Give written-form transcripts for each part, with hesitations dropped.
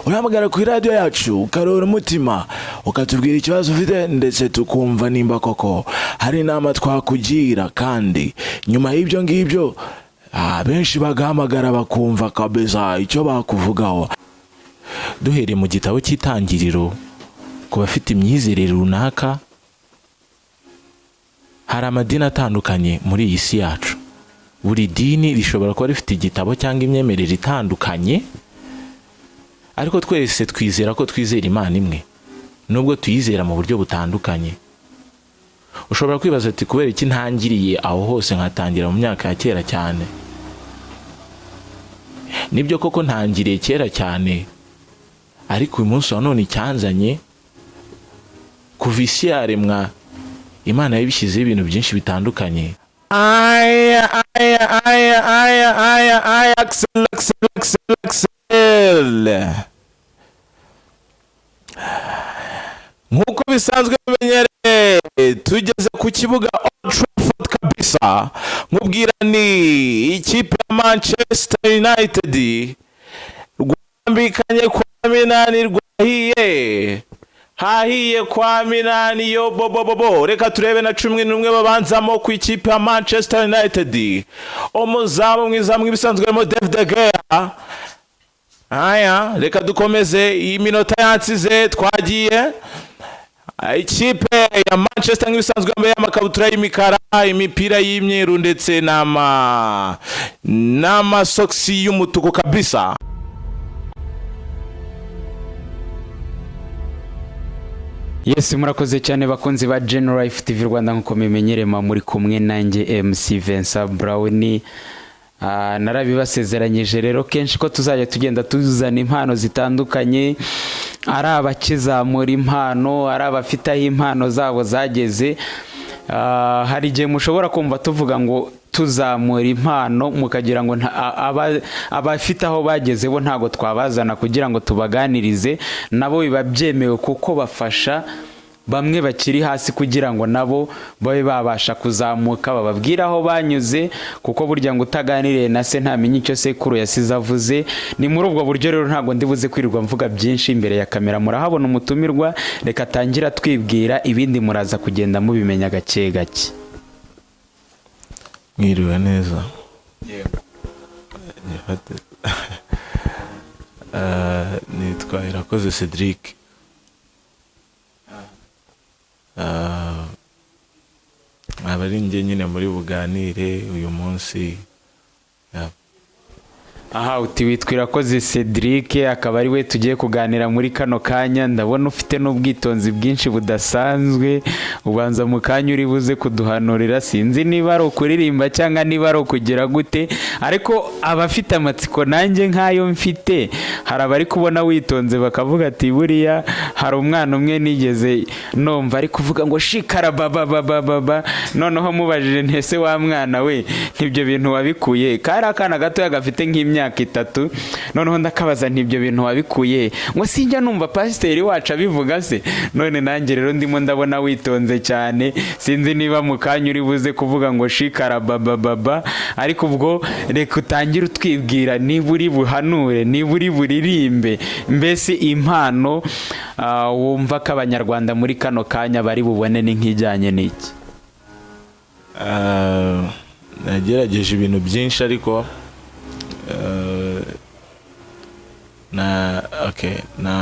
uramagara ku radio yacu ukarora umutima ukatubwira ikibazo ufite ndetse tukumva nimba koko hari inama twakugira. kandi nyuma y'ibyo ngibyo benshi bagahamagara bakumva kabeza icyo bakuvugaho. Duhereye mu gitabo cy'itangiriro ku bafite imyizerere runaka, hari amadini atandukanye muri iyi si yacu. Buri dini rishobora kuba rifite igitabo cyangwa imyemerere itandukanye, ariko twese twizera ko twizera Imana imwe nubwo tuyizera mu buryo butandukanye. Ushobora kwibaza ati kubera iki ntangiriye aho hose nkatangira mu myaka ya kera cyane? Nibyo koko ntangiriye kera cyane, ariko uyu munsi wa none icyanzanye kuva isi yaremwa Imana yabishyizeho ibintu byinshi bitandukanye. Nk'uko bisanzwe bimenyereye, tugeze ku kibuga Old Trafford kabisa. Nkubwira ni ikipe ya Manchester United rwambikanye kwa minani rwahiye. Hahiye kwa minani yo bobobobo. Reka turebe na 11 babanzamo ku ikipe ya Manchester United. Umuzamu mwiza mwibisanzwe mo David De Gea. Aya, reka dukomeze iyi minota yansize twagiye. Ikipe ya Manchester nk'ibisanzwe yambaye amakabutura y'imikara, imipira y'imyeru ndetse n'ama soksi y'umutuku kabisa. Yes, murakoze cyane bakunzi ba General Life TV Rwanda nkuko memenyerema muri kumwe nanjye MC Vincent Brown. Narabibasezeranyije rero kenshi ko tuzajya tugenda tuzana impano zitandukanye, ari abakizamura impano, ari abafite impano zabo zageze. Hari igihe mushobora kumva tuvuga ngo tuzamura impano mukagira ngo abafite aho bageze bo ntago twabazana kugira ngo tubaganirize. Nabo biba byemewe kuko bafasha bamwe bakiri hasi kugira ngo nabo babe babasha kuzamuka, bababwira aho banyuze, kuko burya ngo utaganiriye na se ntamenye icyo sekuru yasize avuze. Ni muri ubwo buryo rero ntago ndibuze kwirirwa mvuga byinshi imbere ya kamera. Murahabona umutumirwa, reka tangira twibwira, ibindi muraza kugenda mubimenya gake gake. Mwiriwe neza. Nitwa Irakoze Cedric. Abari nge nyine muri buganire uyu munsi. Aha, uti witwa Irakoze Cedric, akaba ari we tugiye kuganira muri kano kanya. Ndabona ufite n'ubwitonzi bwinshi budasanzwe, ubanza mu kanya uri buze kuduhanurira. Sinzi niba ari ukuririmba cyangwa niba ari ukugira gute, ariko abafite amatsiko nanjye nkayo mfite, hari abari kubona witonze bakavuga ati buriya hari umwana umwe nigeze numva ari kuvuga ngo shikara baba. Noneho mubajije ntese wa mwana we ntibyo bintu wabikuye? Kari akana gato gafite nk'imyaka 3. Noneho ndakabaza ntibyo bintu wabikuye? Ngo sinjya numva pasiteri wacu abivuga se. None nanjye rero ndimo ndabona witonze cyane, sinzi niba mu kanya uri buze kuvuga ngo shikara baba, ariko ubwo reka utangire utwibwira niba uri buhanure, niba uri buririmbe, mbese impano wumva ko abanyarwanda muri kano kanya bari bubone ni nk'ijyanye n'iki? Nagerageje ibintu byinshi ariko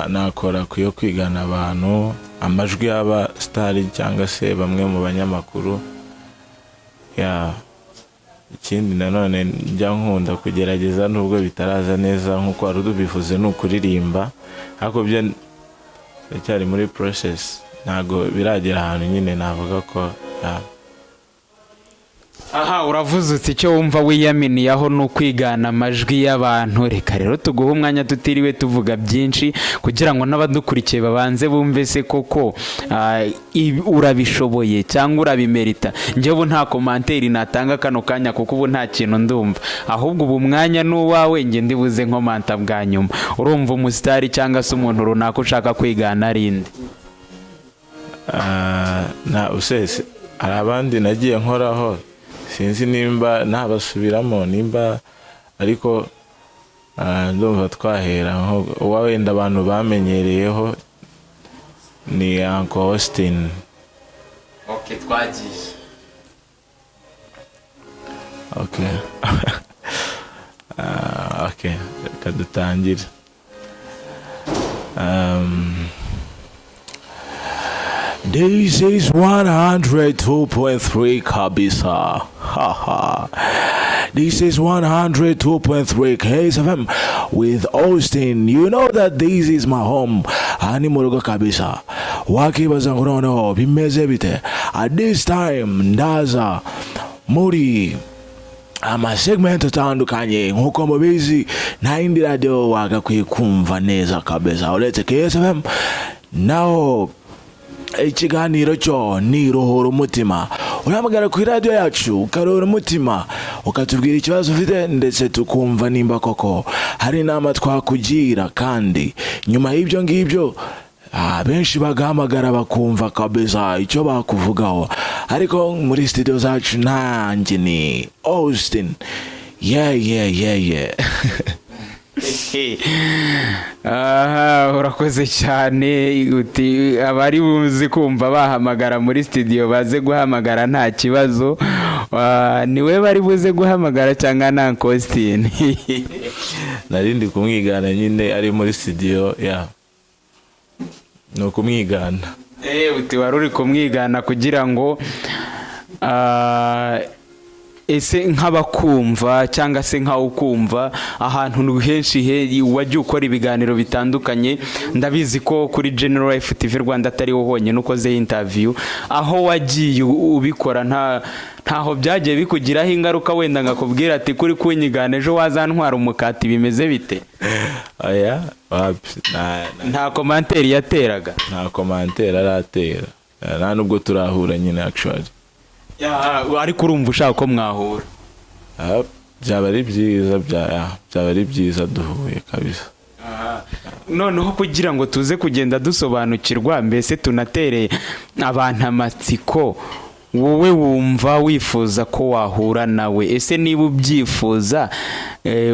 nakora kuyo kwigana abantu, amajwi y'aba star cyangwa se bamwe mu banyamakuru. Ikindi nanone njya nkunda kugerageza nubwo bitaraza neza nkuko wari ubivuze ni ukuririmba, ariko byo cyari muri process, ntago biragera ahantu nyine navuga ko Aha, uravuze uti icyo wumva wiyaminiyaho ni ukwigana amajwi y'abantu. Reka rero tuguhe umwanya tutiriwe tuvuga byinshi kugira ngo n'abadukurikiye babanze bumve se koko urabishoboye cyangwa urabimerita. Njye ubu nta komanteri natanga kano kanya kuko ubu nta kintu ndumva, ahubwo ubu mwanya n'uwawe nge ndibuze nkomanta bwa nyuma. Urumva umusitari cyangwa se umuntu runaka ushaka kwigana rinde? Na usese hari abandi nagiye nkoraho, sinzi nimba nabasubiramo nimba, ariko ndumva twahera nko wenda abantu bamenyereyeho ni Uncle Austin. Okay, twagiye. Okay. Okay, kadutangire. This is 102.3 kabisa. Haha. This is 102.3 KSFM with Austin. You know that this is my home. Ani murugo kabisa. Wakibaza ngo noneho bimeze bite? At this time ndaza muri segment atandukanye nkuko mubizi na indi radio wagakwiye kumva neza kabisa. Uretse KSFM naho ikiganiro cyo ni ruhura umutima. Uramagara ku radio yacu ukaruhura umutima ukatubwira ikibazo ufite ndetse tukumva nimba koko hari inama twakugira, kandi nyuma y'ibyo ngibyo benshi bagahamagara bakumva kabisa icyo bakuvugaho. Ariko muri studio zacu nanjye ni Austin. Yeah. Aha, urakoze cyane. Uti abari buzi kumva bahamagara muri studio baze guhamagara nta kibazo. Niwe bari buze guhamagara cyangwa na Uncle Austin? Narindi kumwigana nyine ari muri studio no kumwigana. Uti wari uri kumwigana kugira ngo ese nk'abakumva cyangwa se nk'awukumva ahantu henshi wajya ukora ibiganiro bitandukanye. Ndabizi ko kuri General Life TV Rwanda atari ho honyine ukoze interview, aho wagiye ubikora ntaho byagiye bikugiraho ingaruka wenda ngakubwira ati kuri kunyigana ejo wazantwara umukati bimeze bite? Oya, nta commentaire yateraga? Nta commentaire aratera, nta nubwo turahura nyine actually. Ariko urumva ushaka ko mwahura? Byaba ari byiza duhuye kabisa. Noneho kugira ngo tuze kugenda dusobanukirwa mbese tunatere abantu amatsiko, wowe wumva wifuza ko wahura nawe, ese niba ubyifuza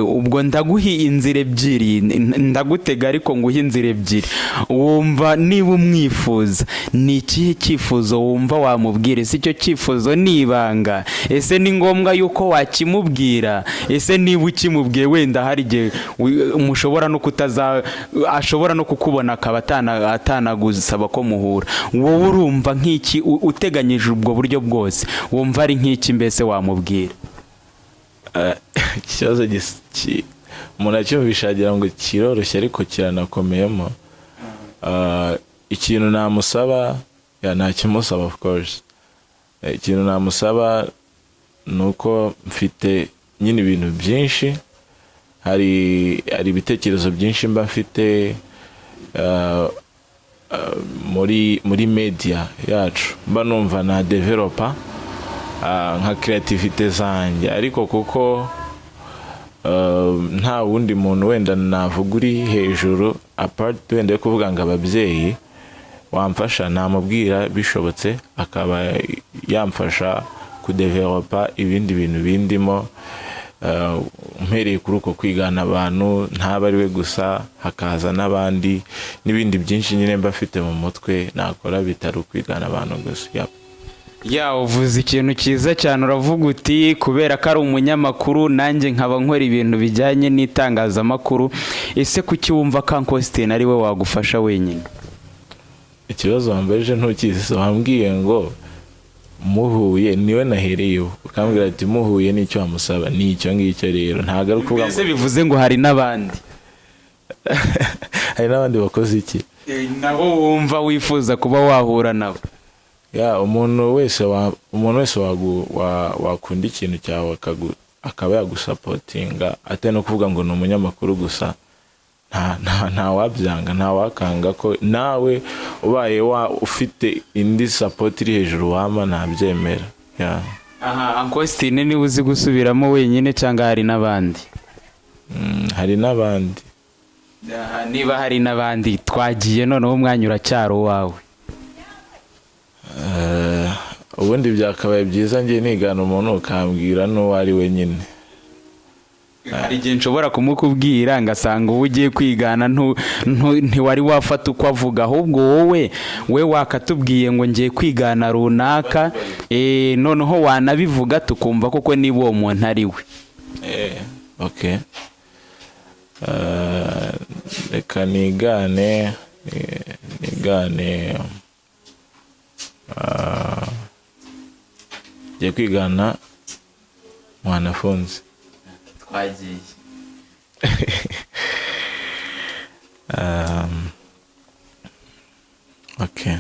ubwo ndaguha inzira ebyiri, ndagutega ariko nguha inzira ebyiri. Wumva niba umwifuza ni ikihe cyifuzo wumva wamubwira? Ese icyo cyifuzo ni ibanga? Ese ni ngombwa yuko wakimubwira? Ese niba ukimubwiye wenda hari igihe mushobora no ashobora no kukubona akaba atanagusaba ko muhura, wowe urumva nk'iki uteganyije ubwo buryo bwose? Wumva ari nk'iki mbese wamubwira? Ikibazo umuntu acyumvishagira ngo kiroroshye ariko kiranakomeyemo. Ikintu namusaba ntakimusaba of course. Ikintu namusaba nuko mfite nyine ibintu byinshi, hari ibitekerezo byinshi mba mfite muri media yacu, mba numva na developer nka creativity zanjye, ariko kuko nta wundi muntu wenda navuga uri hejuru apart wenda yo kuvuga ngo ababyeyi wamfasha, namubwira bishobotse akaba yamfasha kudevelopa ibindi bintu bindimo, mpereye kuri uko kwigana abantu, ntaba ari we gusa, hakaza n'abandi n'ibindi byinshi nyine mba mfite mu mutwe nakora bitari kwigana abantu gusa. Uvuze ikintu cyiza cyane, uravuga uti kubera ko ari umunyamakuru nanjye nkaba nkora ibintu bijyanye n'itangazamakuru. Ese kuki wumva ko Uncle Austin ari we wagufasha wenyine? Ikibazo wambaje ntukizi, wambwiye ngo muhuye niwe nahereyeho, ukambwira ati muhuye n'icyo wamusaba n'icyo ngicyo. Rero ntago ari kuvuga ngo bivuze ngo hari n'abandi. Hari n'abandi bakoze iki nabo wumva wifuza kuba wahura nabo? Umuntu wese wakunda ikintu cyawe akaba yagusapotinga, atari no kuvuga ngo ni umunyamakuru gusa, nta wabyanga, nta wakanga ko nawe ubaye ufite indi support iri hejuru wama ntabyemera. Uncle Austin niwe uzi gusubiramo wenyine cyangwa hari n'abandi? Hari n'abandi. Niba hari n'abandi twagiye, noneho umwanya uracyari uwawe. Ubundi byakabaye byiza ngiye nigana umuntu ukambwira n'uwo ari we nyine. hari igihe nshobora kumukubwira ngasanga uwo ugiye kwigana ntiwari wafata uko avuga, ahubwo we wakatubwiye ngo ngiye kwigana runaka, noneho wanabivuga tukumva koko niba uwo muntu ari we. Okay. Reka nigane ngiye kwigana Mwanafunzi. Twagiye. Okay.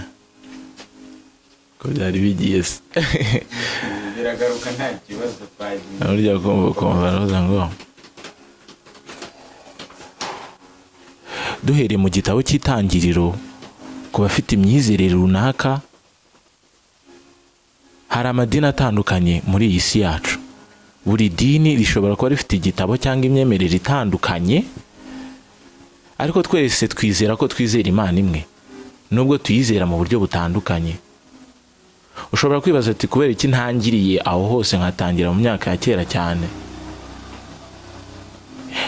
Ko byari bigiye se. Biragaruka nta kibazo twagiye. Urya kumva roza ngo duhereye mu gitabo cy'itangiriro ku bafite imyizerere runaka, hari amadini atandukanye muri iyi si yacu. Buri dini rishobora kuba rifite igitabo cyangwa imyemerere itandukanye, ariko twese twizera ko twizera Imana imwe, nubwo tuyizera mu buryo butandukanye. Ushobora kwibaza ati kubera iki ntangiriye aho hose nkatangira mu myaka ya kera cyane?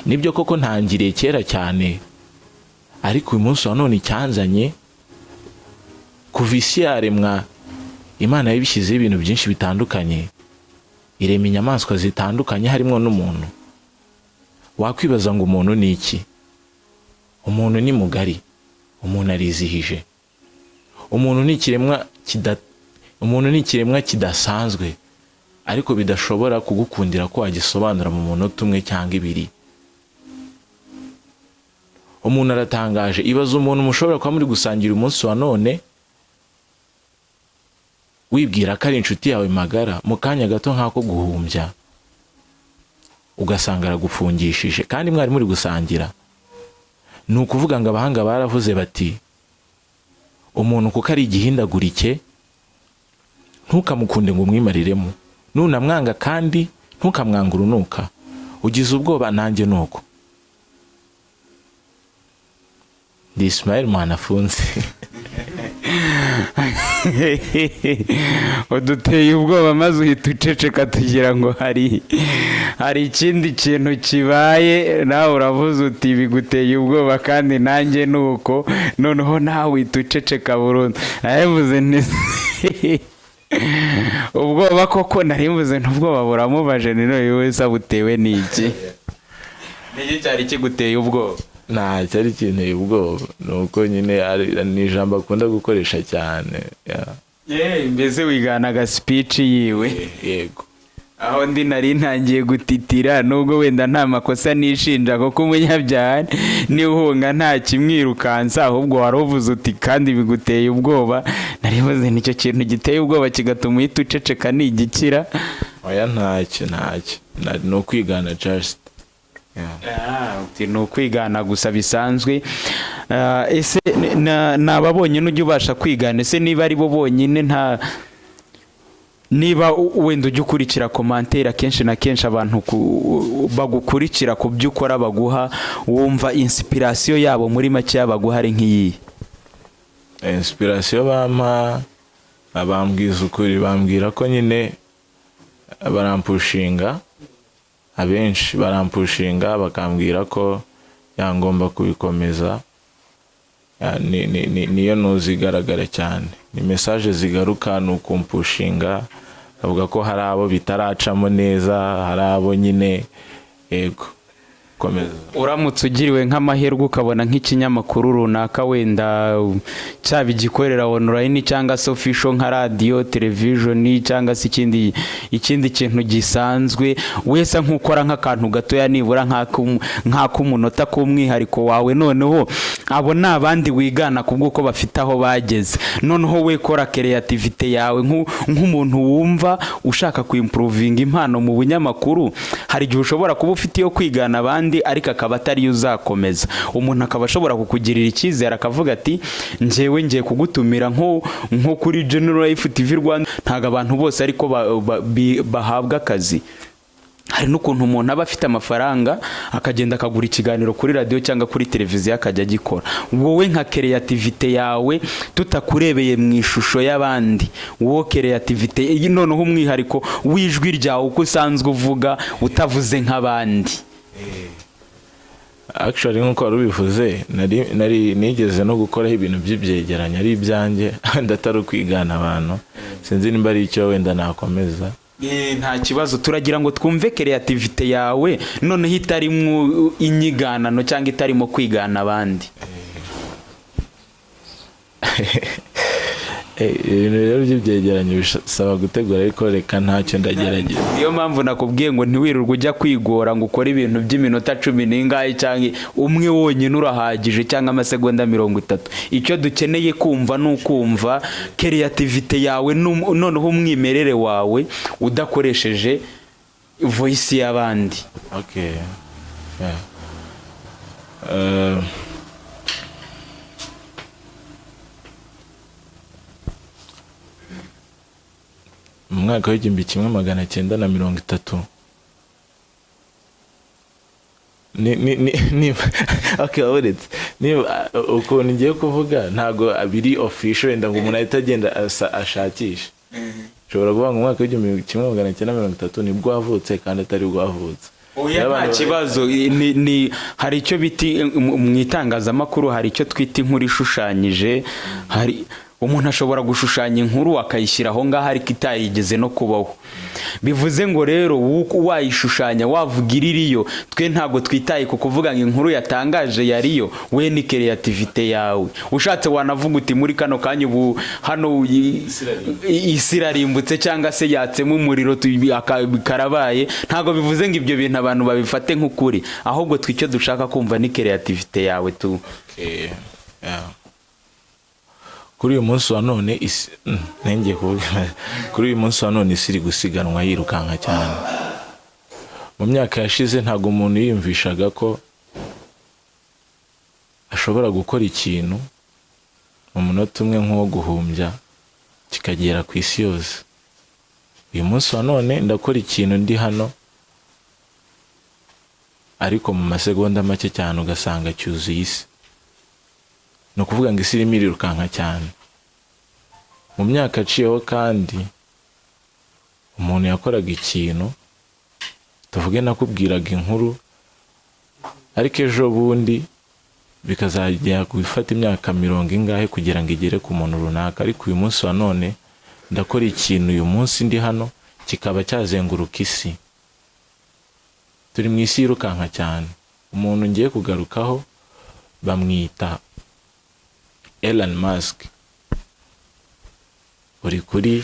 Nibyo koko ntangiriye kera cyane, ariko uyu munsi wa none icyanzanye kuva isi yaremwa, Imana yabishyizeho ibintu byinshi bitandukanye, irema inyamaswa zitandukanye harimo n'umuntu. Wakwibaza ngo umuntu ni iki? Umuntu ni mugari, umuntu arizihije, umuntu ni ikiremwa kidasanzwe, ariko bidashobora kugukundira ko wagisobanura mu munota umwe cyangwa ibiri. Umuntu aratangaje. Ibaza umuntu mushobora kuba muri gusangira umunsi wa none, wibwira ko ari inshuti yawe magara, mu kanya gato nk'ako guhumbya ugasanga aragufungishije kandi mwari muri gusangira. Ni ukuvuga ngo abahanga baravuze bati umuntu kuko ari igihindagurike, ntukamukunde ngo umwimariremo, nunamwanga kandi ntukamwanga urunuka. Ugize ubwoba nanjye nuko. Ndi Ismael Mwanafunzi. Uduteye ubwoba maze uhita uceceka tugira ngo hari ikindi kintu kibaye, nawe uravuze uti biguteye ubwoba kandi nanjye nuko, noneho nawe uhita uceceka burundu. Navuze nti ubwoba koko narimvuze n'ubwoba buramubaje, ni none wese abutewe n'iki? Niki cyari kiguteye ubwoba? Nta cyari kinteye ubwoba, nuko nyine ni ijambo akunda gukoresha cyane. Mbese wiganaga speech yiwe? Yego. Aho ndi nari ntangiye gutitira, nubwo wenda nta makosa nishinja kuko umunyabyaha niwuhunga nta kimwirukansa, ahubwo waruvuze uti kandi biguteye ubwoba. Narivuze nicyo kintu giteye ubwoba kigatuma uhita uceceka ni igikira. Oya ntacyo ni ukwigana just. Ni ukwigana gusa bisanzwe. Ese nababonye n'ujya ubasha kwigana? Ese niba ari bo bonyine, niba wenda ujya ukurikira komantere kenshi na kenshi abantu bagukurikira ku byo ukora baguha, wumva inspiration yabo muri make baguha ari nk'iyi? Inspiration bampa, abambwiza ukuri, bambwira ko nyine barampushinga, abenshi barampushinga bakambwira ko yangomba kubikomeza. Niyo nuzigaragara cyane, ni message zigaruka, ni ukumpushinga, avuga ko hari abo bitaracamo neza, hari abo nyine yego komeza. Uramutse ugiriwe nk'amahirwe ukabona nk'ikinyamakuru runaka wenda cyaba igikorera online cyangwa se official nka radio, television cyangwa se ikindi kintu gisanzwe, wese nk'ukora nk'akantu gatoya nibura nk'akumunota k'umwihariko wawe, noneho abo nabandi wigana kubw'uko bafite aho bageze, noneho we kora creativity yawe nk'umuntu wumva ushaka kuimprovinga impano mu bunyamakuru. Hari igihe ushobora kuba ufite yo kwigana abandi ariko akaba atari uzakomeza. Umuntu akaba ashobora kukugirira icyizere akavuga ati njyewe ngiye kugutumira nko kuri General Life TV Rwanda. Ntago abantu bose ariko bahabwa akazi. Hari n'ukuntu umuntu aba afite amafaranga akagenda akagura ikiganiro kuri radio cyangwa kuri televiziyo akajya gikora. Wowe nka creativity yawe tutakurebeye mu ishusho y'abandi, wowe creativity noneho umwihariko wijwi ryawe uko usanzwe uvuga utavuze nk'abandi, actually nkuko warubivuze nari nigeze no gukoraho ibintu by'ibyegeranya ari ibyanjye ndatari kwigana abantu sinzi nimba ari icyo wenda nakomeza. Nta kibazo, turagira ngo twumve creativity yawe noneho itarimo inyiganano cyangwa itarimo kwigana abandi. Ibintu rero by'ibyegeranyo bisaba gutegura ariko reka ntacyo ndagerageza. Niyo mpamvu nakubwiye ngo ntiwirirwe ujya kwigora ngo ukore ibintu by'iminota 10 n'ingahe cyangwa umwe wonyine urahagije cyangwa amasegonda 30. Icyo dukeneye kumva nukumva creativity yawe noneho umwimerere wawe udakoresheje voice y'abandi. Okay. Mu mwaka w'igihumbi 1930 okay, uretse niba ukuntu ngiye kuvuga ntago abiri official wenda ngo umuntu ahita agenda ashakisha. Ushobora kuvuga ngo mu mwaka w'igihumbi 1930 nibwo wavutse kandi atari bwo wavutse. Nta kibazo, ni hari icyo biti mu itangazamakuru, hari icyo twita inkuru ishushanyije. Hari umuntu ashobora gushushanya inkuru akayishyira aho ngaho ariko itayigeze no kubaho. Bivuze ngo rero wayishushanya wavuga iririyo, twe ntago twitaye ku kuvuga ngo inkuru yatangaje yariyo, we ni creativity yawe. Ushatse wanavuga uti muri kano kanya ubu hano isirarimbutse cyangwa se yatsemo umuriro karabaye. Ntago bivuze ngo ibyo bintu abantu babifate nk'ukuri, ahubwo twicyo dushaka kumva ni creativity yawe tu. Okay. Kuri uyu munsi wa none nenge kuvuga kuri uyu munsi wa none isi iri gusiganwa yirukanka cyane. Mu myaka yashize ntago umuntu yiyumvishaga ko ashobora gukora ikintu mu munota umwe nk'uwo guhumbya kikagera ku isi yose. Uyu munsi wa none ndakora ikintu ndi hano ariko mu masegonda make cyane ugasanga cyuzuye isi. No kuvuga ngo isi irimo irirukanka cyane. Mu myaka aciyeho kandi umuntu yakoraga ikintu, tuvuge nakubwiraga inkuru ariko ejo bundi bikazajya gufata imyaka 40 ingahe kugira ngo igere ku muntu runaka. Ariko uyu munsi wa none ndakora ikintu uyu munsi ndi hano kikaba cyazenguruka isi. Turi mu isi yirukanka cyane. Umuntu ngiye kugarukaho bamwita Elon Musk. Uri kuri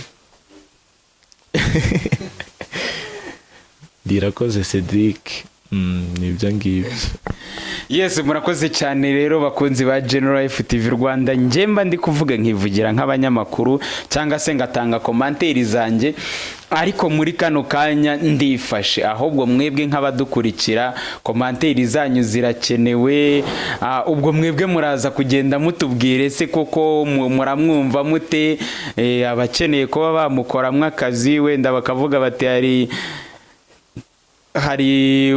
Dirakoze Cedric. Nibyo ngibyo. Yes, murakoze cyane rero bakunzi ba General FTV Rwanda. Njemba ndi kuvuga nkivugira nk'abanyamakuru cyangwa se ngatanga commentaire zanjye, ariko muri kano kanya ndifashe. Ahubwo mwebwe nk'abadukurikira commentaire zanyu zirakenewe. Ubwo mwebwe muraza kugenda mutubwire se koko muramwumva mute, abakeneye kuba bamukoramwe akazi wenda bakavuga bati hari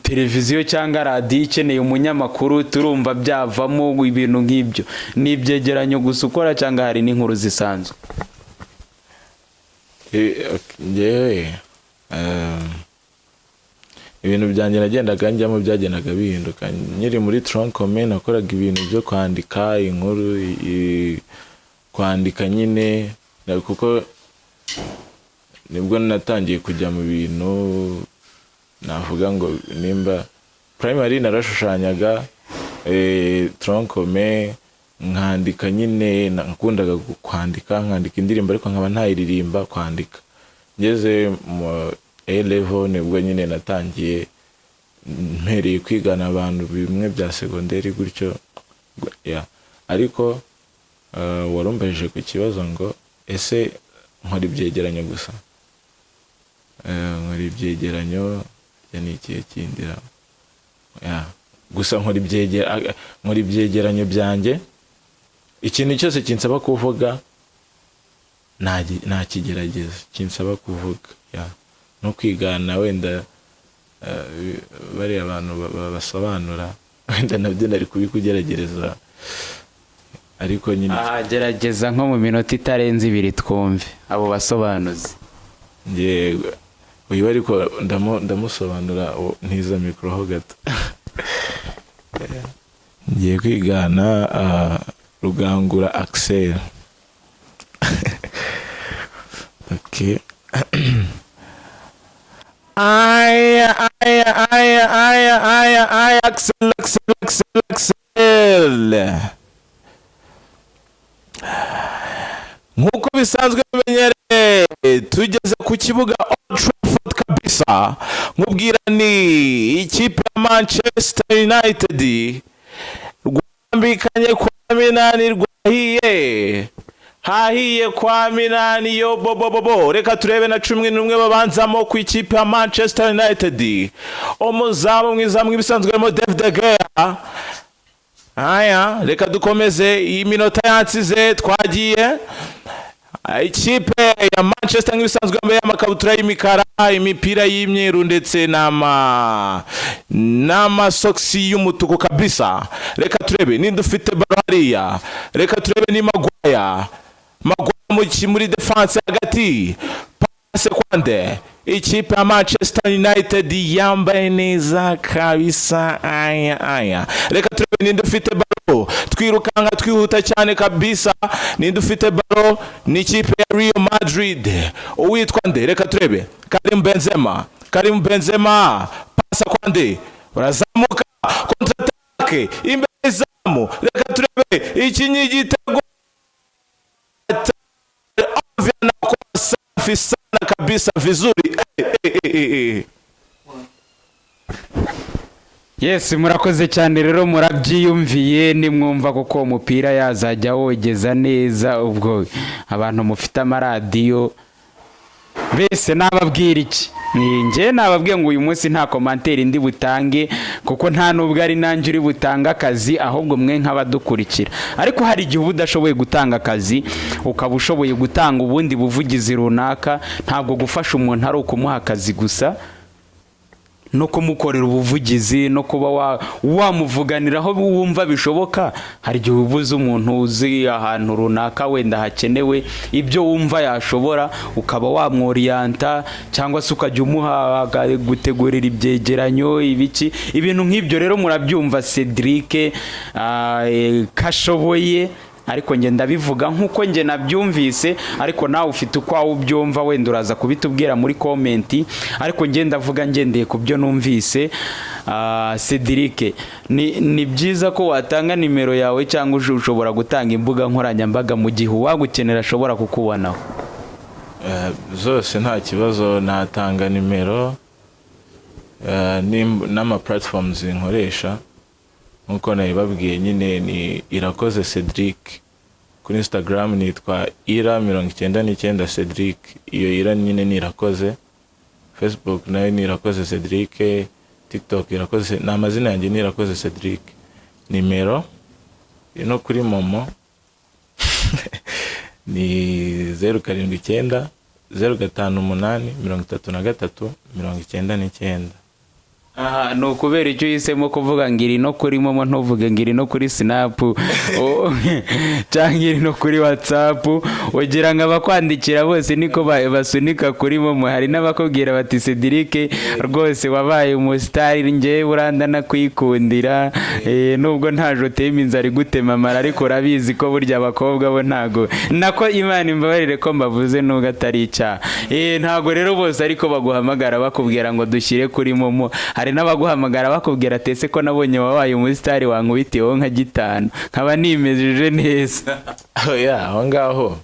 televiziyo cyangwa radio ikeneye umunyamakuru, turumva byavamo ibintu nk'ibyo. Ni ibyegeranyo gusa ukora cyangwa hari n'inkuru zisanzwe? Ibintu byanjye nagendaga njyamo byagenaga bihinduka. Nyiri muri Gikomeye nakoraga ibintu byo kwandika inkuru, kwandika nyine, kuko nibwo natangiye kujya mu bintu navuga ngo nimba primary narashushanyaga Gikomeye, nkandika nyine, nakundaga kwandika, nkandika indirimbo ariko nkaba ntayiririmba kwandika. Ngeze mu A level nibwo nyine natangiye mpereye kwigana abantu bimwe bya secondaire gutyo. Ariko warumbaje ku kibazo ngo ese nkora ibyegeranyo gusa. Nkora ibyegeranyo ni ikihe kindira. Gusa nkora ibyegeranyo byanjye. Ikintu cyose kinsaba kuvuga nta kigerageza kinsaba kuvuga. No kwigana wenda bari abantu basobanura wenda nabyo nari kubikugerageza, ariko nyine gerageza nko mu minota itarenze 2 twumve abo basobanuzi. Uyu ariko ndamusobanura ntiza mikro ho gato. ngiye kwigana Rugangura Ancle. Okay. Ancle. Nkuko bisanzwe bimenyereye tugeze ku kibuga Old Trafford kabisa, nkubwira ni ikipe ya Manchester United rwambikanye kwa minani rwahiye, hahiye kwa minani yo bobobobo. Reka turebe na 11 babanzamo ku ikipe ya Manchester United. Umuzamu mwiza mwibisanzwe mo David De Gea. Aya, reka dukomeze iyi minota yansize twagiye. Ikipe ya Manchester nk'ibisanzwe yambaye amakabutura y'imikara, imipira y'imyeru ndetse n'amasoksi y'umutuku kabisa. Reka turebe ninde ufite Barore, reka turebe ni Maguire muri defense hagati, passe kwande. Ikipe ya Manchester United yambaye neza kabisa. Aya, reka turebe ninde ufite baro, twirukanga twihuta cyane kabisa. Ninde ufite baro ni ikipe ya Real Madrid, uwitwa nde? Reka turebe Karim Benzema, pasa kwande, urazamuka kontra attack imbere zamu. Reka turebe ikinyi gitego na kwa safi sana kabisa, vizuri. Yes, murakoze cyane rero, murabyiyumviye nimwumva kuko umupira yazajya wogeza neza. Ubwo abantu mufite amaradiyo bese nababwira iki? Nje nababwiye ngo uyu munsi nta commentaire ndi butange kuko nta nubwo ari nanjye uri butanga akazi, ahubwo mwe nk'abadukurikira. Ariko hari igihe udashoboye gutanga akazi ukaba ushoboye gutanga ubundi buvugizi runaka. Ntabwo gufasha umuntu ari ukumuha akazi gusa, no kumukorera ubuvugizi, no kuba wamuvuganiraho wumva bishoboka. Hari igihe ubuze umuntu uzi ahantu runaka wenda hakenewe ibyo wumva yashobora, ukaba wamworienta cyangwa se ukajya umuha gutegurira ibyegeranyo ibiki ibintu nk'ibyo. Rero murabyumva Cedric kashoboye, ariko nge ndabivuga nkuko nge nabyumvise, ariko nawe ufite uko ubyumva wenda uraza kubitubwira muri comment. Ariko nge ndavuga ngendeye ku byo numvise. Cedric, ni byiza ko watanga nimero yawe cyangwa ushobora gutanga imbuga nkoranyambaga mu gihe wagukenera ashobora kukubonaho. Zose nta kibazo, natanga nimero n'ama platforms nkoresha. Nkuko nabibabwiye nyine ni Irakoze Cedric. Kuri Instagram nitwa ira99 Cedric, iyo ira nyine ni Irakoze. Facebook nayo ni Irakoze Cedric, TikTok Irakoze, na amazina yanjye ni Irakoze Cedric. Nimero no kuri Momo ni 079 058 33 99. Aha, no kubera icyo yisemo kuvuga ngiri no kuri Momo, ntuvuge ngiri no kuri Snap cyangwa ngiri no kuri WhatsApp. Ugira ngo abakwandikira bose niko basunika kuri Momo. Hari n'abakubwira bati Cedric rwose wabaye umustar, nge buranda nakwikundira. Nubwo nta jote y'inzara gutema mara, ariko urabizi ko burya abakobwa bo ntago nako Imana imbabarire ko mbavuze nubwo atari icyaha. Ntago rero bose ariko baguhamagara bakubwira ngo dushyire kuri Momo. Hari n'abaguhamagara bakubwira tese ko nabonye wabaye umustar wankubitiyeho nka 5 nkaba nimejeje neza. Aho ngaho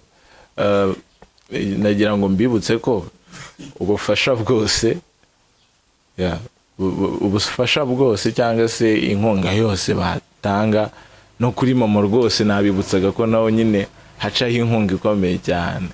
nagira ngo mbibutse ko ubufasha bwose ubufasha bwose cyangwa se inkunga yose batanga no kuri Momo rwose nabibutsaga ko nawo nyine hacaho inkunga ikomeye cyane.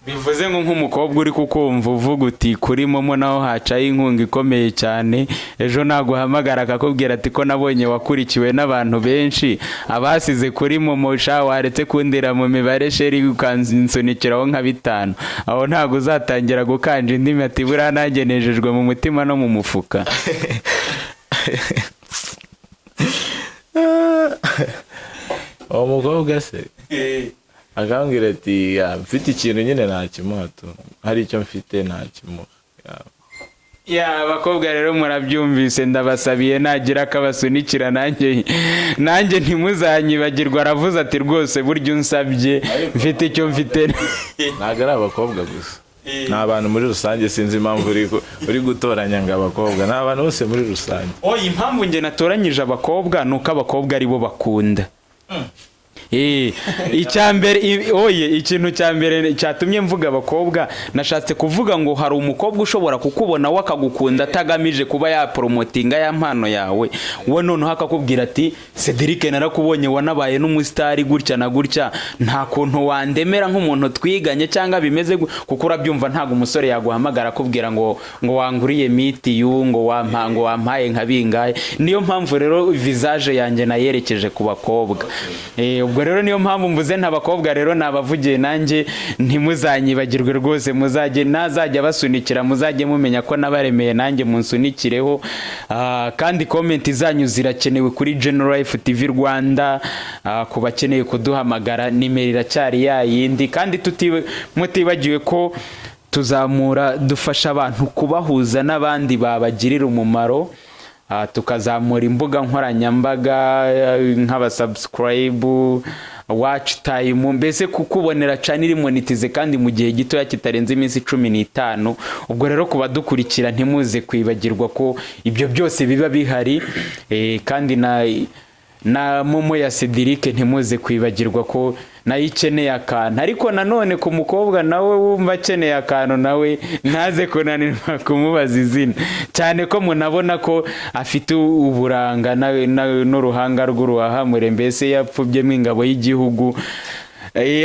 Bivuze ngo nk'umukobwa uri kukumva uvuga uti kuri Momo naho hacaye inkunga ikomeye cyane, ejo naguhamagara akakubwira ati ko nabonye wakurikiwe n'abantu benshi, abasize kuri Momo sha waretse kundira mu mibare sheri ukansunikiraho nka 5, aho ntago uzatangira gukanja indimi ati bura nagenejejwe mu mutima no mu mufuka. Umukobwa se akambwira ati mfite ikintu nyine nakimuha tu, hari icyo mfite nakimuha. Ya abakobwa rero murabyumvise ndabasabiye nagira akabasunikira nanjye ntimuzanyibagirwa aravuze ati rwose buryo unsabye mfite icyo mfite. Ntago ari abakobwa gusa ni abantu muri rusange sinzi impamvu uri gutoranya ngo abakobwa ni abantu bose muri rusange. Impamvu nge natoranyije abakobwa nuko abakobwa aribo bakunda. Ikintu cya mbere cyatumye mvuga abakobwa nashatse kuvuga ngo hari umukobwa ushobora kukubona wakagukunda atagamije kuba yapromotinga ya mpano yawe we noneho akakubwira ati Cedric narakubonye wanabaye n'umusitari gutya na gutya nta kuntu wandemera nk'umuntu twiganye cyangwa bimeze kuko urabyumva ntago umusore yaguhamagara akubwira ngo wanguriye miti ngo wampaye nka bingahe. Niyo mpamvu rero visage yanjye nayerekeje ku bakobwa. Ubwo rero niyo mpamvu mvuze ntabakobwa rero nabavugiye nanjye ntimuzanyibagirwe rwose nazajya basunikira muzajye mumenya ko nabaremeye nanjye munsunikireho. Kandi comment zanyu zirakenewe kuri General Life TV Rwanda. Ku bakeneye kuduhamagara nimero iracyari yayindi kandi mutibagiwe ko tuzamura dufasha abantu kubahuza n'abandi babagirira umumaro. Tukazamura imbuga nkoranyambaga nk'abasubscribe watch time mbese kukubonera channel monetize kandi mu gihe gito kitarenze iminsi 15. Ubwo rero kuba dukurikira ntimuze kwibagirwa ko ibyo byose biba bihari kandi na momo ya Cedric ntimuze kwibagirwa ko nayikeneye akantu ariko nanone ku mukobwa nawe wumva akeneye akantu nawe ntaze kunanirwa kumubaza izina cyane ko munabona ko afite uburanga n'uruhanga rw'uruhahamure mbese yapfubyemo ingabo y'igihugu.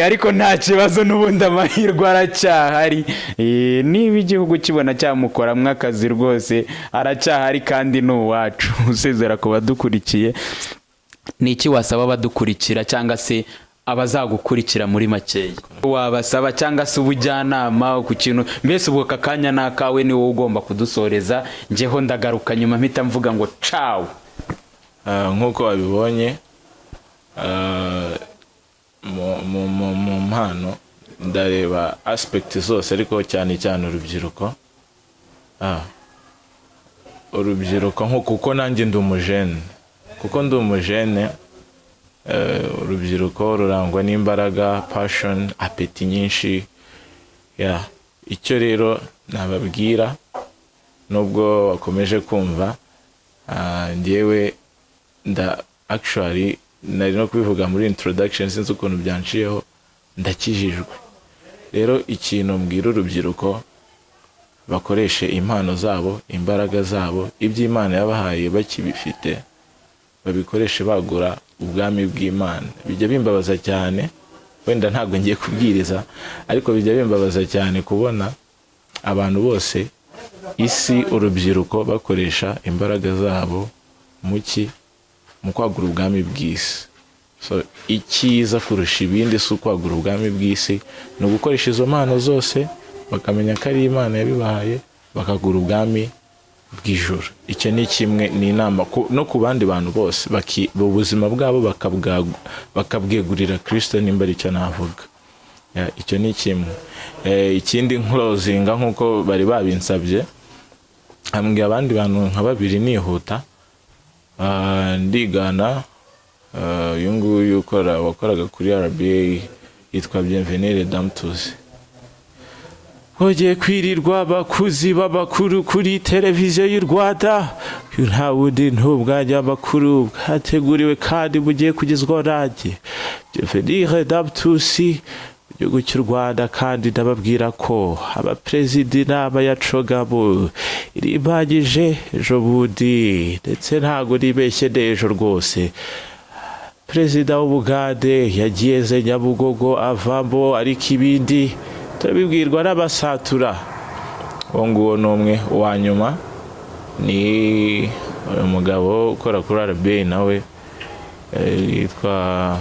Ariko nta kibazo n'ubundi amahirwe aracyahari. Niba igihugu kibona cyamukoramwe akazi rwose aracyahari kandi n'uwacu. Usezera ku badukurikiye niki wasaba badukurikira cyangwa se abazagukurikira muri makeya wabasaba cyangwa se ubujyanama ku kintu mbese ubwo kakanya nakawe ni wowe ugomba kudusoreza njeho ndagaruka nyuma mpita mvuga ngo ciao. Nkuko wabibonye mu mpano ndareba aspect zose ariko cyane urubyiruko. Urubyiruko kuko nanjye ndi umujene urubyiruko rurangwa n'imbaraga passion apeti nyinshi. Icyo rero nababwira nubwo bakomeje kumva ngewe actually nari no kubivuga muri introduction sinzi ukuntu byanciyeho ndakijijwe. Rero ikintu mbwira urubyiruko bakoreshe impano zabo imbaraga zabo iby'Imana yabahaye bakibifite babikoreshe bagura ubwami bw'Imana. Bijya bimbabaza cyane wenda ntabwo ngiye kubwiriza ariko bijya bimbabaza cyane kubona abantu bose isi urubyiruko bakoresha imbaraga zabo mu kwagura ubwami bw'isi. So icyiza kurusha ibindi si ukwagura ubwami bw'isi ni ugukoresha izo mpano zose bakamenya ko ari Imana yabibahaye bakagura ubwami bw'ijuru. Icyo ni kimwe ni inama no ku bandi bantu bose ubuzima bwabo bakabwegurira Kristo nimba ari cyo navuga. Icyo ni kimwe. Ikindi closinga nkuko bari babinsabye ambwiye abandi bantu nka babiri nihuta ndigana uyu nguyu wakoraga kuri RBA yitwa Bienvenue Redemptus. Ogiye kwirirwa abakuzi b'abakuru kuri televiziyo y'u Rwanda nta wundi ntubwajya amakuru bwateguriwe kandi bugiye kugezwaho nanjye Bienvenue Redemptus igihugu cy'u Rwanda. Kandi ndababwira ko abaperezida inama ya Cogamo irimbagije ejo bundi ndetse ntago nibeshye n'ejo rwose. Perezida w'Ubugande yagiye Nyabugogo avamo ariko ibindi turabibwirwa n'abasatura. Nguwo n'umwe wa nyuma ni umugabo ukora kuri RBA nawe yitwa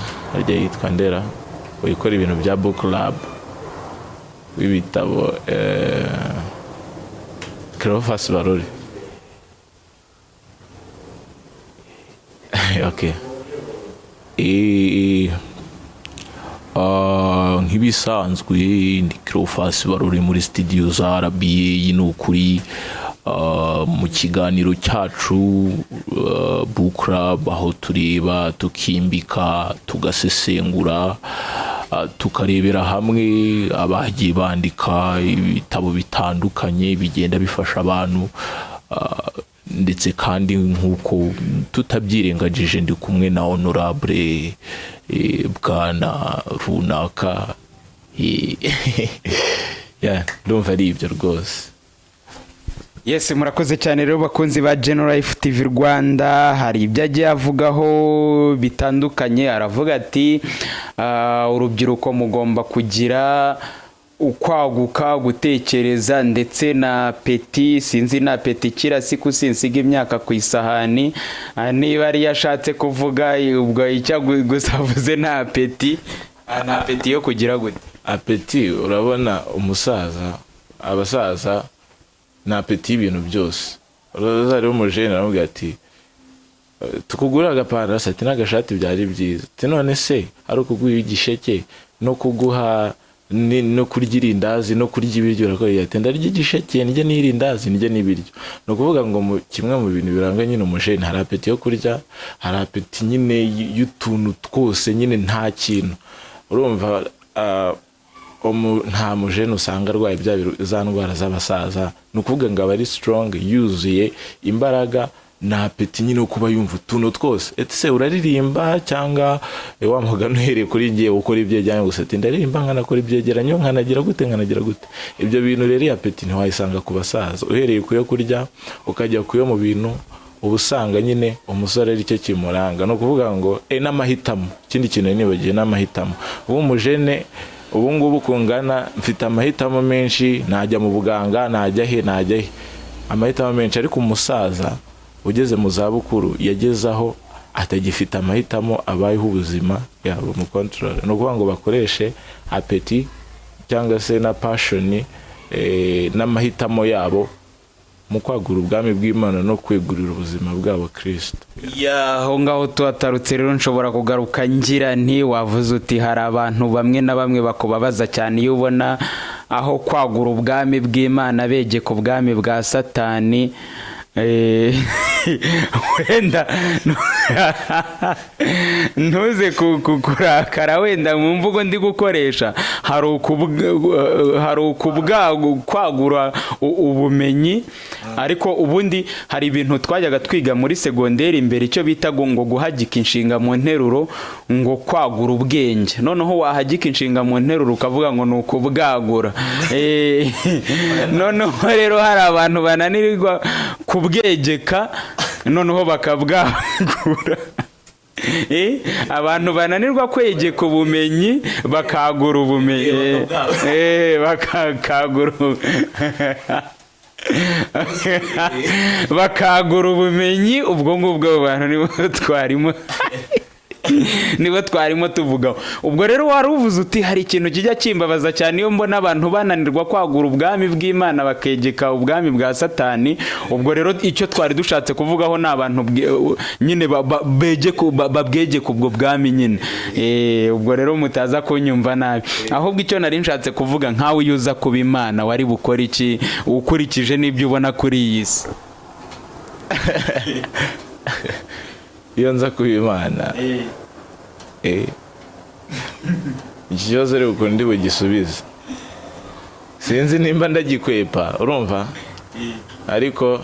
Ndera ukora ibintu bya book club w'ibitabo Cleophas Barore. Okay. Nk'ibisanzwe ndi Cleophas Barore muri studio za RBA n'ukuri mu kiganiro cyacu book club, aho tureba tukimbika tugasesengura tukarebera hamwe abagiye bandika ibitabo bitandukanye bigenda bifasha abantu, ndetse kandi nk'uko tutabyirengagije ndi kumwe na honorable bwana runaka. Ndumva ari ibyo rwose. Yes, murakoze cyane rero bakunzi ba General Life TV Rwanda. Hari ibyo agiye avugaho bitandukanye, aravuga ati urubyiruko mugomba kugira ukwaguka, gutekereza ndetse na peti, sinzi na peti kira siku sinsiga imyaka ku isahani. Niba ari yashatse kuvuga ubwo icyo gusavuze na peti yo kugira gute? Apeti, urabona umusaza, abasaza na apeti y'ibintu byose. Rero umujene aramubwira ati tukugura agapantaro ati n'agashati byari byiza. Ati none se ari ukuguha igisheke no kuguha no kurya irindazi no kurya ibiryo? Arakoye ati ndarya igisheke ndya n'irindazi ndya n'ibiryo. No kuvuga ngo kimwe mu bintu biranga nyine umujene, hari apeti yo kurya, hari apeti nyine y'utuntu twose nyine nta kintu. Urumva nta mujene usanga arwaye za ndwara z'abasaza. Ni ukuvuga ngo aba ari strong, yuzuye imbaraga na apeti nyine kuba yumva utuntu twose. Ese uraririmba cyangwa wa mugano uhereye kuri ngiye ukora ibyegeranye gusa ati ndaririmba nkanakora ibyegeranyo nkanagira gute. Ibyo bintu rero apeti ntiwayisanga ku basaza. Uhereye kuyo kurya ukajya kuyo mu bintu ubusanga nyine umusore ari cyo kimuranga. No kuvuga ngo n'amahitamo, ikindi kintu nibagiye n'amahitamo. Ubu mujene ubu ngubu kungana mfite amahitamo menshi, najya mu buganga, najya he, amahitamo menshi. Ariko umusaza ugeze mu zabukuru yagezaho atagifite amahitamo, abayeho ubuzima yabo mu control. No kuvuga ngo bakoreshe apeti cyangwa se na passion n'amahitamo yabo mu kwagura ubwami bw'Imana no kwegurira ubuzima bwabo Kristo. Aho ngaho tuhatarutse rero nshobora kugaruka ngira nti wavuze uti hari abantu bamwe na bamwe bakubabaza cyane iyo ubona aho kwagura ubwami bw'Imana bege ku bwami bwa Satani. Wenda ntuze kurakara wenda mu mvugo ndi gukoresha, hari kwagura ubumenyi. Ariko ubundi hari ibintu twajyaga twiga muri segonderi imbere icyo bita ngo guhagika inshinga mu nteruro, ngo kwagura ubwenge. Noneho wahagika inshinga mu nteruro ukavuga ngo ni ukubwagura. Noneho rero hari abantu bananirirwa kubwegeka noneho bakabwagura. Abantu bananirwa kwegeka ubumenyi bakagura ubumenyi. Bakagura ubumenyi. Ubwo ngubwo abantu nibo twarimo tuvugaho. Ubwo rero wari uvuze uti hari ikintu kijya kimbabaza cyane iyo mbona abantu bananirwa kwagura ubwami bw'Imana bakegeka ubwami bwa Satani. Ubwo rero icyo twari dushatse kuvugaho ni abantu nyine babwege kubwo bwami nyine. Ubwo rero mutaza kunyumva nabi. Ahubwo icyo nari nshatse kuvuga, nkawe yuza kuba Imana wari bukora iki ukurikije n'ibyo ubona kuri iyi si? Iyo nza kuba Imana ikibazo rero uko ndi bugisubize sinzi nimba ndagikwepa, urumva? Ariko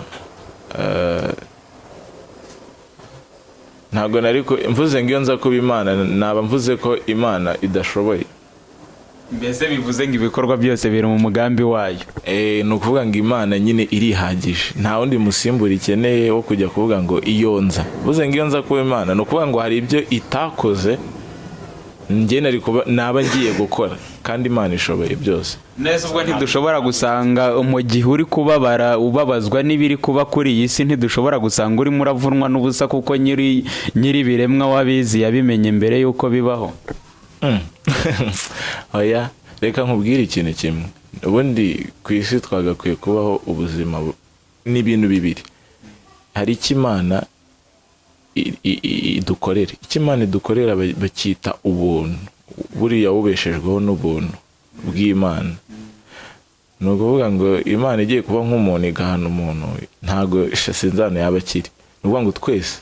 ntabwo nariko mvuze ngo iyo nza kuba Imana naba mvuze ko Imana idashoboye. Mbese bivuze ngo ibikorwa byose biri mu mugambi wayo. Ni ukuvuga ngo Imana nyine irihagije, nta wundi musimbura ikeneye wo kujya kuvuga ngo iyo nza. Mvuze ngo iyo nza kuba Imana ni ukuvuga ngo hari ibyo itakoze njye naba ngiye gukora, kandi Imana ishoboye byose. Neza ubwo ntidushobora gusanga mu gihe uri kubabara ubabazwa n'ibiri kuba kuri iyi si, ntidushobora gusanga urimo uravunwa n'ubusa kuko nyiri biremwa wabizi yabimenye mbere yuko bibaho. Oya, reka nkubwire ikintu kimwe. Ubundi ku isi twagakwiye kubaho ubuzima n'ibintu bibiri. Hari icyo Imana idukorera. Icyo Imana idukorera bakita ubuntu. Buriya ubeshejweho n'ubuntu bw'Imana. ni ukuvuga ngo Imana igiye kuba nk'umuntu igahana umuntu ntago sinzano yaba akiri. Ni ukuvuga ngo twese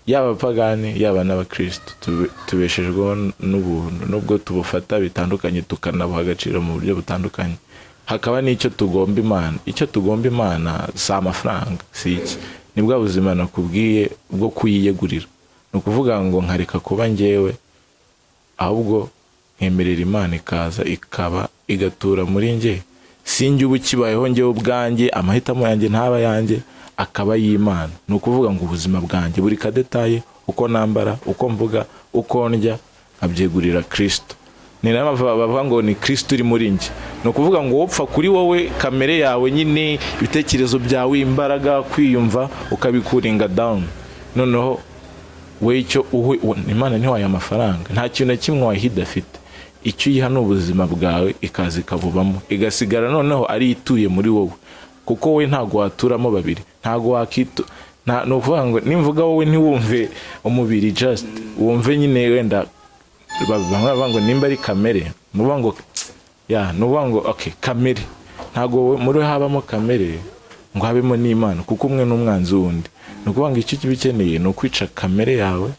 yaba abapagani yaba n'abakristo tubeshejweho n'ubuntu, nubwo tubufata bitandukanye tukanabuha agaciro mu buryo butandukanye. Hakaba n'icyo tugomba Imana. Icyo tugomba Imana si amafaranga, si iki, ni bwa buzima nakubwiye bwo kuyiyegurira. Ni ukuvuga ngo nkareka kuba njyewe, ahubwo nkemerera Imana ikaza ikaba igatura muri njye. Sinjye ubu kibayeho njyewe ubwanjye, amahitamo yanjye ntaba yanjye, akaba y'Imana. Ni ukuvuga ngo ubuzima bwanjye buri kadetaye, uko nambara, uko mvuga, uko ndya, abyegurira Kristo. Ni nayo bavuga ngo ni Kristo uri muri njye. Ni ukuvuga ngo wopfa kuri wowe kamere yawe nyine, ibitekerezo byawe, imbaraga, kwiyumva, ukabikuringa down. Noneho we icyo Imana ntiwaye amafaranga, nta kintu na kimwe wahida afite. Icyo uyiha ni ubuzima bwawe, ikaza ikabubamo, igasigara noneho ari ituye muri wowe. Kuko we ntago waturamo babiri, ntago wakito. No kuvuga ngo nimvuga wowe ntiwumve umubiri, just wumve nyine wenda bavuga ngo nimba ari kamere, nuvuga ngo nuvuga ngo okay, kamere ntago muri habamo kamere ngo habemo n'Imana, kuko umwe n'umwanzi wundi. Ni ukuvuga ngo icyo kibikeneye ni ukwica kamere yawe,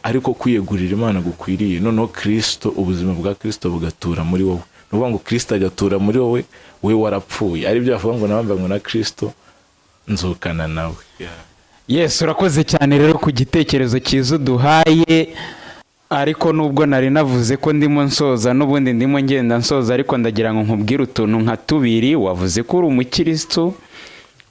ariko kwiyegurira Imana gukwiriye. Noneho Kristo, ubuzima bwa Kristo bugatura muri wowe. Ni ukuvuga ngo Kristo agatura muri wowe, we warapfuye. Ari byo bavuga ngo nabambanywe na Kristo nzukana nawe. Yes, urakoze cyane rero ku gitekerezo cyiza duhaye. Ariko nubwo nari navuze ko ndimo nsoza, n'ubundi ndimo ngenda nsoza, ariko ndagira ngo nkubwire utuntu nka tubiri. Wavuze ko uri umukristo,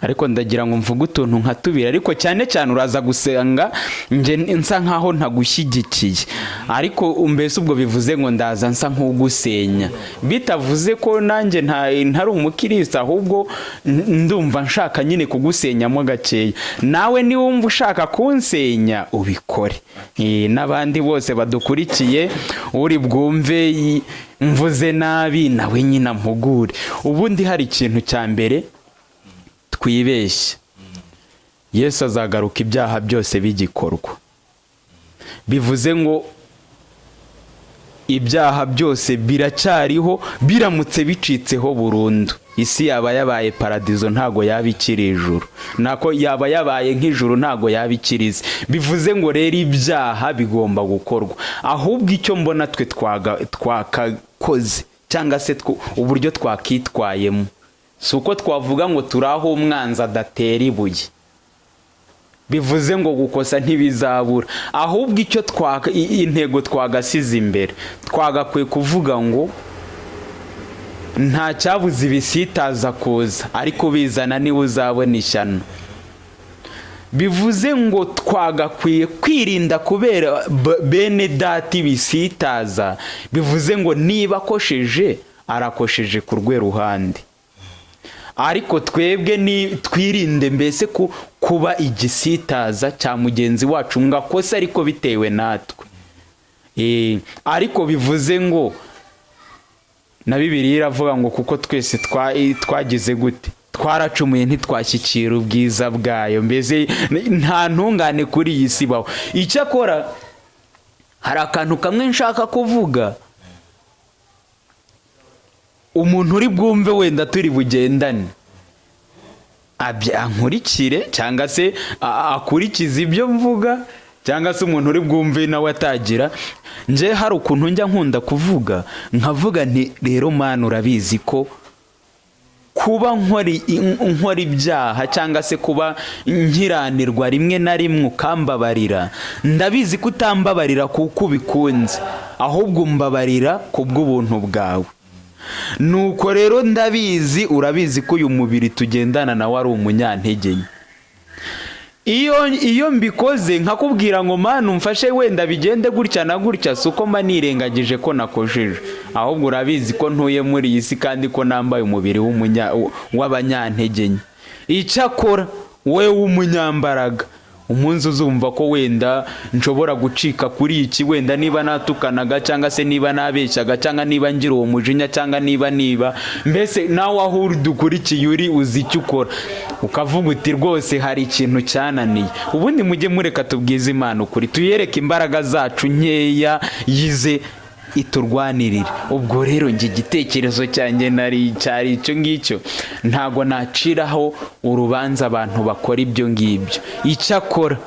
ariko ndagira ngo mvuge utuntu nka tubiri, ariko cyane cyane uraza gusenga nje nsa nkaho ntagushyigikiye, ariko umbese ubwo bivuze ngo ndaza nsa nk'ugusenya. Bitavuze ko nanjye ntari umukristo, ahubwo ndumva nshaka nyine kugusenyamo gakeya. Nawe ni wumva ushaka kunsenya ubikore. N'abandi bose badukurikiye, uri bwumve mvuze nabi nawe nyina mpugure. Ubundi hari ikintu cya mbere twibeshye. Yesu azagaruka ibyaha byose bigikorwa. Bivuze ngo ibyaha byose biracyariho, biramutse bicitseho burundu, isi yaba yabaye paradizo, ntago yaba ikiri ijuru. Nako yaba yabaye nk'ijuru, ntago yaba ikirize. Bivuze ngo rero ibyaha bigomba gukorwa. Ahubwo icyo mbona twe twakakoze cyangwa se uburyo twakitwayemo, si uko twavuga ngo turaho umwanzi adatera ibuye. Bivuze ngo gukosa ntibizabura. Ahubwo icyo intego twagasize imbere, twagakwiye kuvuga ngo nta cyabuze ibisitaza kuza, ariko bizana niwe uzabona ishyano. Bivuze ngo twagakwiye kwirinda kubera bene data ibisitaza. Bivuze ngo niba akosheje, arakosheje ku rwe ruhande, ariko twebwe ni twirinde mbese kuba igisitaza cya mugenzi wacu ngakosa ariko bitewe natwe. Ariko bivuze ngo na Bibiliya iravuga ngo kuko twese twagize gute, twaracumuye ntitwashyikira ubwiza bwayo. Mbese nta ntungane kuri iyi si baho. Icyakora hari akantu kamwe nshaka kuvuga, umuntu uri bwumve wenda turi bugendane ankurikire cyangwa se akurikize ibyo mvuga, cyangwa se umuntu uri bwumve nawe atagira. Nje hari ukuntu njya nkunda kuvuga, nkavuga nti rero Mana urabizi ko kuba nkora ibyaha cyangwa se kuba nkiranirwa rimwe na rimwe ukambabarira, ndabizi ko utambabarira kuko ubikunze, ahubwo umbabarira kubw'ubuntu bwawe. Nuko rero ndabizi, urabizi ko uyu mubiri tugendana nawe ari umunyantege nke. Iyo mbikoze nkakubwira ngo Mana umfashe wenda bigende gutya na gutya, suko mba nirengagije ko nakojeje, ahubwo urabizi ko ntuye muri iyi si kandi ko nambaye umubiri w'abanyantege nke. Icyakora we w'umunyambaraga, umunsi uzumva ko wenda nshobora gucika kuri iki, wenda niba natukanaga cyangwa se niba nabeshyaga cyangwa niba ngira uwo mujinya cyangwa niba mbese nawe aho uri dukurikiye uri uzi icyo ukora, ukavuga uti rwose hari ikintu cyananiye. Ubundi mujye mureka tubwize Imana ukuri, tuyereke imbaraga zacu nkeya yize iturwanirire. Ubwo rero njye igitekerezo cyanjye nari cyari icyo ngicyo, ntago naciraho urubanza abantu bakora ibyo ngibyo. Icyakora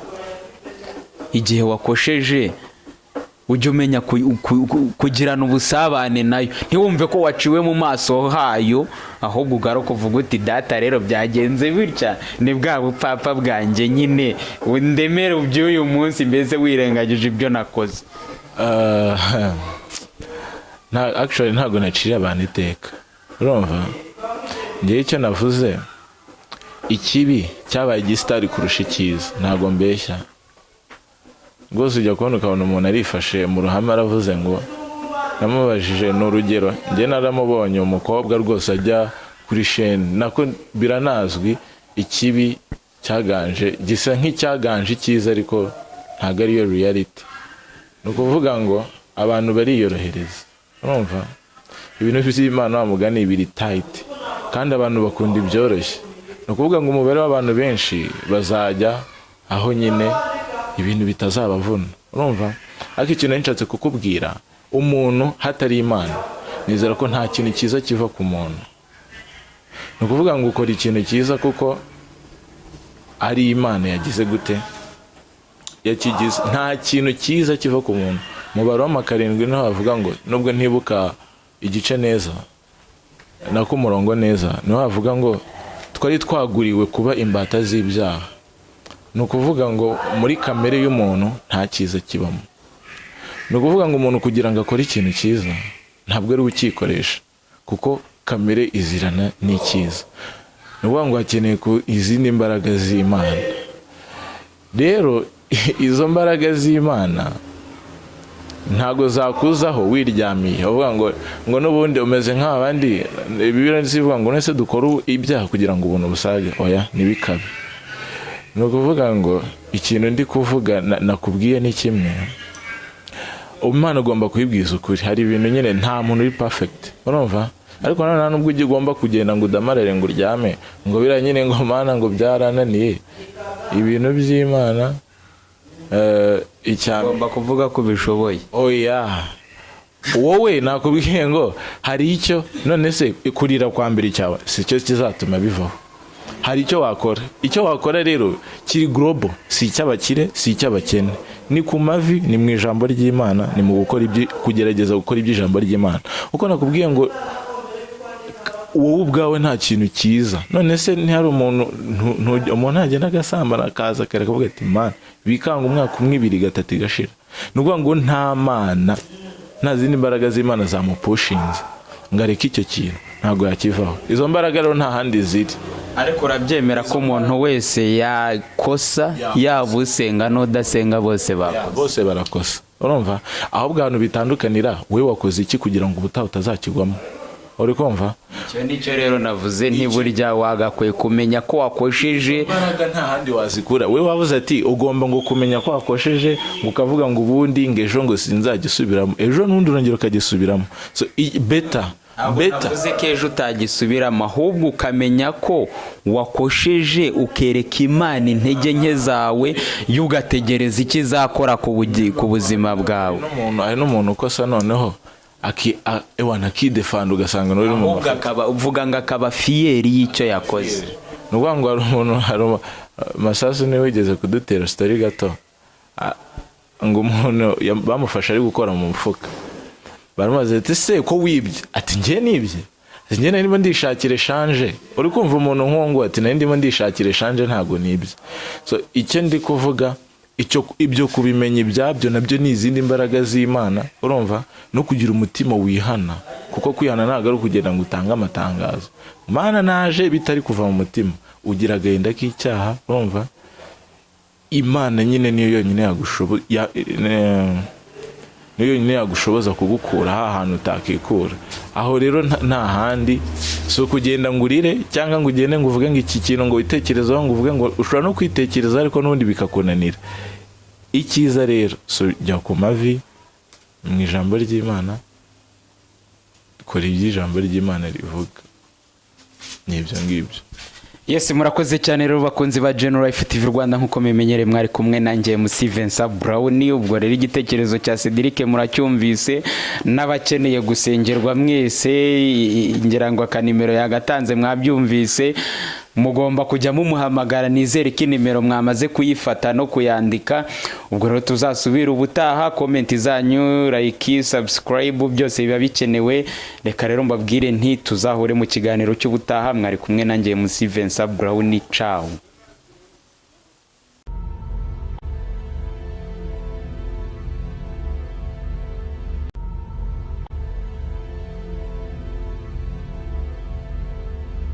igihe wakosheje ujye umenya kugirana ubusabane nayo, ntiwumve ko waciwe mu maso hayo, ahubwo ugaruka uvuga uti data rero byagenze bitya, ni bwa bupfapfa bwanjye nyine ndemere uby'uyu munsi, mbese wirengagije ibyo nakoze. Actually ntago nacira abantu iteka, urumva ngewe icyo navuze, ikibi cyabaye igisitari kurusha icyiza, ntago mbeshya rwose. Ujya kubona ukabona umuntu arifashe mu ruhame aravuze ngo, namubajije n'urugero, njye naramubonye umukobwa rwose ajya kuri sheni, nako biranazwi, ikibi cyaganje gisa nk'icyaganje icyiza, ariko ntago ariyo reality. Ni ukuvuga ngo abantu bariyorohereza, urumva ibintu by'Imana wa mugani biri tight, kandi abantu bakunda ibyoroshye. Ni ukuvuga ngo umubare w'abantu benshi bazajya aho nyine ibintu bitazabavuna, urumva. Ariko ikintu nshatse kukubwira, umuntu hatari Imana, nizera ko nta kintu cyiza kiva ku muntu. Ni ukuvuga ngo ukora ikintu cyiza kuko ari Imana yagize gute, yakigize. Nta kintu cyiza kiva ku muntu. Mu Baroma 7 niho havuga ngo, nubwo ntibuka igice neza nako umurongo neza, niho havuga ngo twari twaguriwe kuba imbata z'ibyaha. Ni ukuvuga ngo muri kamere y'umuntu nta cyiza kibamo. Ni ukuvuga ngo umuntu kugira ngo akore ikintu cyiza ntabwo ari ukikoresha, kuko kamere izirana n'icyiza. Ni ukuvuga ngo hakeneye izindi mbaraga z'Imana. Rero izo mbaraga z'Imana ntago zakuzaho wiryamiye uvuga ngo n'ubundi umeze nk'abandi. Bibiliya zivuga ngo nese dukora ibyaha kugira ngo ubuntu busage, oya nibikabe. Ni ukuvuga ngo ikintu ndi kuvuga nakubwiye ni kimwe, Imana ugomba kuyibwiza ukuri. Hari ibintu nyine nta muntu uri perfect, urumva. Ariko nta nubwo ugomba kugenda ngo udamarare ngo uryame ngo bira nyine ngo Mana ngo byarananiye. Ibintu by'Imana icyamba ugomba kuvuga ko bishoboye. Oya, wowe nakubwiye ngo hari icyo, none se kurira kwa mbere cyawe si cyo kizatuma bivaho. Hari icyo wakora. Icyo wakora rero kiri global, si icy'abakire si icy'abakene, ni ku mavi, ni mu ijambo ry'Imana, ni mu gukora kugerageza gukora iby'ijambo ry'Imana. Uko nakubwiye ngo wowe ubwawe nta kintu cyiza, none se ntihari umuntu agenda agasambana akaza akareka avuga ati Mana bikanga umwaka umwe 2 3 igashira. Ni ukuvuga ngo nta Mana, nta zindi mbaraga z'Imana zamupushinze ngo areke icyo kintu, ntabwo yakivaho. Izo mbaraga rero nta handi ziri. Ariko urabyemera ko umuntu wese yakosa, yaba usenga n'udasenga bose barakosa, urumva. Ahubwo abantu bitandukanira, wowe wakoze iki kugira ngo ubutaha utazakigwamo, uri kumva? Icyo nicyo rero navuze, ntiburya wagakwiye kumenya ko wakosheje. Imbaraga nta handi wazikura. Wowe wavuze ati ugomba ngo kumenya ko wakosheje, ukavuga ngo ubundi ngejo ngo sinzagisubiramo, ejo n'undi urongera ukagisubiramo. So better navuze ko ejo utagisubiramo, ahubwo ukamenya ko wakosheje, ukereka Imana intege nke zawe, yugategereza icyo izakora ku buzima bwawe. Hari n'umuntu ukosa noneho akidefanda ugasanga n'uri mu uvuga ngo akaba fiyeri y'icyo yakoze. Ni ukuvuga ngo hari Masasu niwe wigeze kudutera story gato, ngo umuntu bamufasha ari gukora mu mufuka, baramubaza ati se ko wibye? Ati njye nibye? Ati njye ndimo ndishakira eshanje. Uri kumva umuntu nk'uwo ati nari ndimo ndishakira eshanje, ntago nibye. So icyo ndi kuvuga, ibyo kubimenya ibyabyo nabyo ni izindi mbaraga z'Imana, urumva. No kugira umutima wihana, kuko kwihana ntabwo ari ukugenda ngo utange amatangazo. Mana naje bitari kuva mu mutima, ugira agahinda k'icyaha, urumva. Imana nyine niyo yonyine yagushoboza kugukura ahantu utakikura. Aho rero nta handi, so kugenda ngurire cyangwa ngo ugende ngo uvuge ngo iki kintu ngo witekerezaho, ngo uvuge ngo ushobora no kwitekereza ariko n'undi bikakunanira. Icyiza rero so jya ku mavi mu ijambo ry'Imana, kora iby'ijambo ry'Imana rivuga, n'ibyo ngibyo. Yes, murakoze cyane rero bakunzi ba General Life TV Rwanda nkuko memenyere mwari kumwe nanjye MC Vincent Brown. Ubwo rero igitekerezo cya Cedric muracyumvise, n'abakeneye gusengerwa mwese ngira ngo akanimero yagatanze mwabyumvise, mugomba kujya mumuhamagara. Nizere ko inimero mwamaze kuyifata no kuyandika. Ubwo rero tuzasubira ubutaha, comment zanyu, like, subscribe byose biba bikenewe. Reka rero mbabwire nti tuzahure mu kiganiro cy'ubutaha. Mwari kumwe nanjye MC Vincent Brown. Ciao.